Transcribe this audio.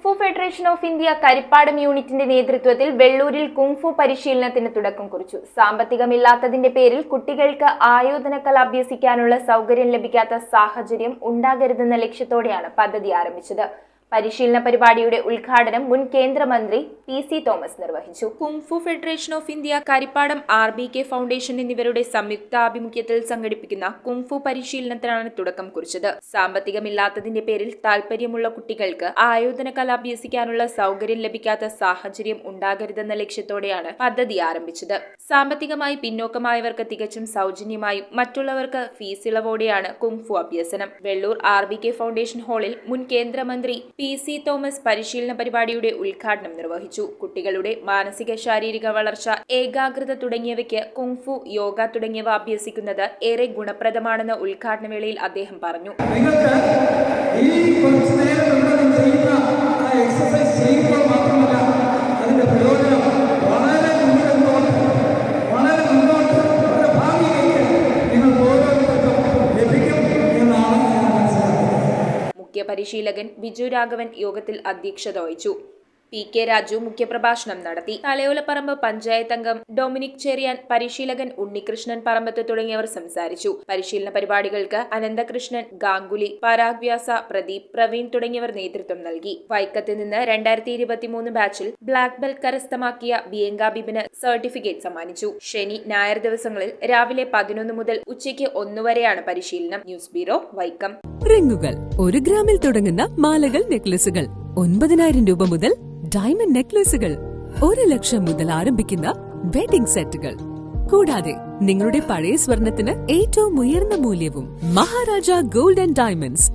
Kung fu federation of India Karippadam യൂണിറ്റിന്റെ നേതൃത്വത്തിൽ വെള്ളൂരിൽ kung fu പരിശീലനത്തിന് തുടക്കം കുറിച്ചു. സാമ്പത്തികമില്ലാത്തതിന്റെ പേരിൽ കുട്ടികൾക്ക് ആയോധന കല അഭ്യസിക്കാനുള്ള സൗകര്യം ലഭിക്കാത്ത സാഹചര്യം ഉണ്ടാകരുതെന്ന ലക്ഷ്യത്തോടെയാണ് പദ്ധതി ആരംഭിച്ചത്. പരിശീലന പരിപാടിയുടെ ഉദ്ഘാടനം മുൻ കേന്ദ്രമന്ത്രി PC തോമസ് നിർവഹിച്ചു. Kung fu federation of India, Karippadam RBK foundation എന്നിവരുടെ സംയുക്താഭിമുഖ്യത്തിൽ സംഘടിപ്പിക്കുന്ന കുങ്ഫു പരിശീലനത്തിനാണ് തുടക്കം കുറിച്ചത്. സാമ്പത്തികമില്ലാത്തതിന്റെ പേരിൽ താൽപര്യമുള്ള കുട്ടികൾക്ക് ആയോധന കല അഭ്യസിക്കാനുള്ള സൗകര്യം ലഭിക്കാത്ത സാഹചര്യം ഉണ്ടാകരുതെന്ന ലക്ഷ്യത്തോടെയാണ് പദ്ധതി ആരംഭിച്ചത്. സാമ്പത്തികമായി പിന്നോക്കമായവർക്ക് തികച്ചും സൗജന്യമായും മറ്റുള്ളവർക്ക് ഫീസ് ഇളവോടെയാണ് കുങ്ഫു അഭ്യസനം. വെള്ളൂർ RBK ഫൗണ്ടേഷൻ ഹാളിൽ മുൻ കേന്ദ്രമന്ത്രി PC തോമസ് പരിശീലന പരിപാടിയുടെ ഉദ്ഘാടനം നിർവഹിച്ചു. കുട്ടികളുടെ മാനസിക ശാരീരിക വളർച്ച, ഏകാഗ്രത തുടങ്ങിയവയ്ക്ക് കുങ്ഫു, യോഗ തുടങ്ങിയവ അഭ്യസിക്കുന്നത് ഏറെ ഗുണപ്രദമാണെന്ന് ഉദ്ഘാടന വേളയിൽ അദ്ദേഹം പറഞ്ഞു. പരിശീലകൻ ബിജു രാഘവൻ യോഗത്തിൽ അധ്യക്ഷത വഹിച്ചു. PK രാജു മുഖ്യപ്രഭാഷണം നടത്തി. തലയോലപ്പറമ്പ് പഞ്ചായത്ത് അംഗം ഡൊമിനിക് ചെറിയാൻ, പരിശീലകൻ ഉണ്ണികൃഷ്ണൻ പറമ്പത്ത് തുടങ്ങിയവർ സംസാരിച്ചു. പരിശീലന പരിപാടികൾക്ക് അനന്തകൃഷ്ണൻ, ഗാംഗുലി, പരാഗ് വ്യാസ, പ്രദീപ്, പ്രവീൺ തുടങ്ങിയവർ നേതൃത്വം നൽകി. വൈക്കത്ത് നിന്ന് 2023 ബാച്ചിൽ ബ്ലാക്ക് ബെൽറ്റ് കരസ്ഥമാക്കിയ ബിയങ്ക ബിബിന് സർട്ടിഫിക്കറ്റ് സമ്മാനിച്ചു. ശനി, ഞായർ ദിവസങ്ങളിൽ രാവിലെ 11 മുതൽ ഉച്ചയ്ക്ക് 1 വരെയാണ് പരിശീലനം. News bureau, Vaikom. റിങ്ങുകൾ 1 ഗ്രാമിൽ തുടങ്ങുന്ന മാലകൾ, നെക്ലസുകൾ 9,000 രൂപ മുതൽ ഡയമണ്ട് നെക്ലസുകൾ 1 ലക്ഷം മുതൽ ആരംഭിക്കുന്ന വെഡിംഗ് സെറ്റുകൾ, കൂടാതെ നിങ്ങളുടെ പഴയ സ്വർണത്തിന് ഏറ്റവും ഉയർന്ന മൂല്യവും. Maharaja gold and diamonds,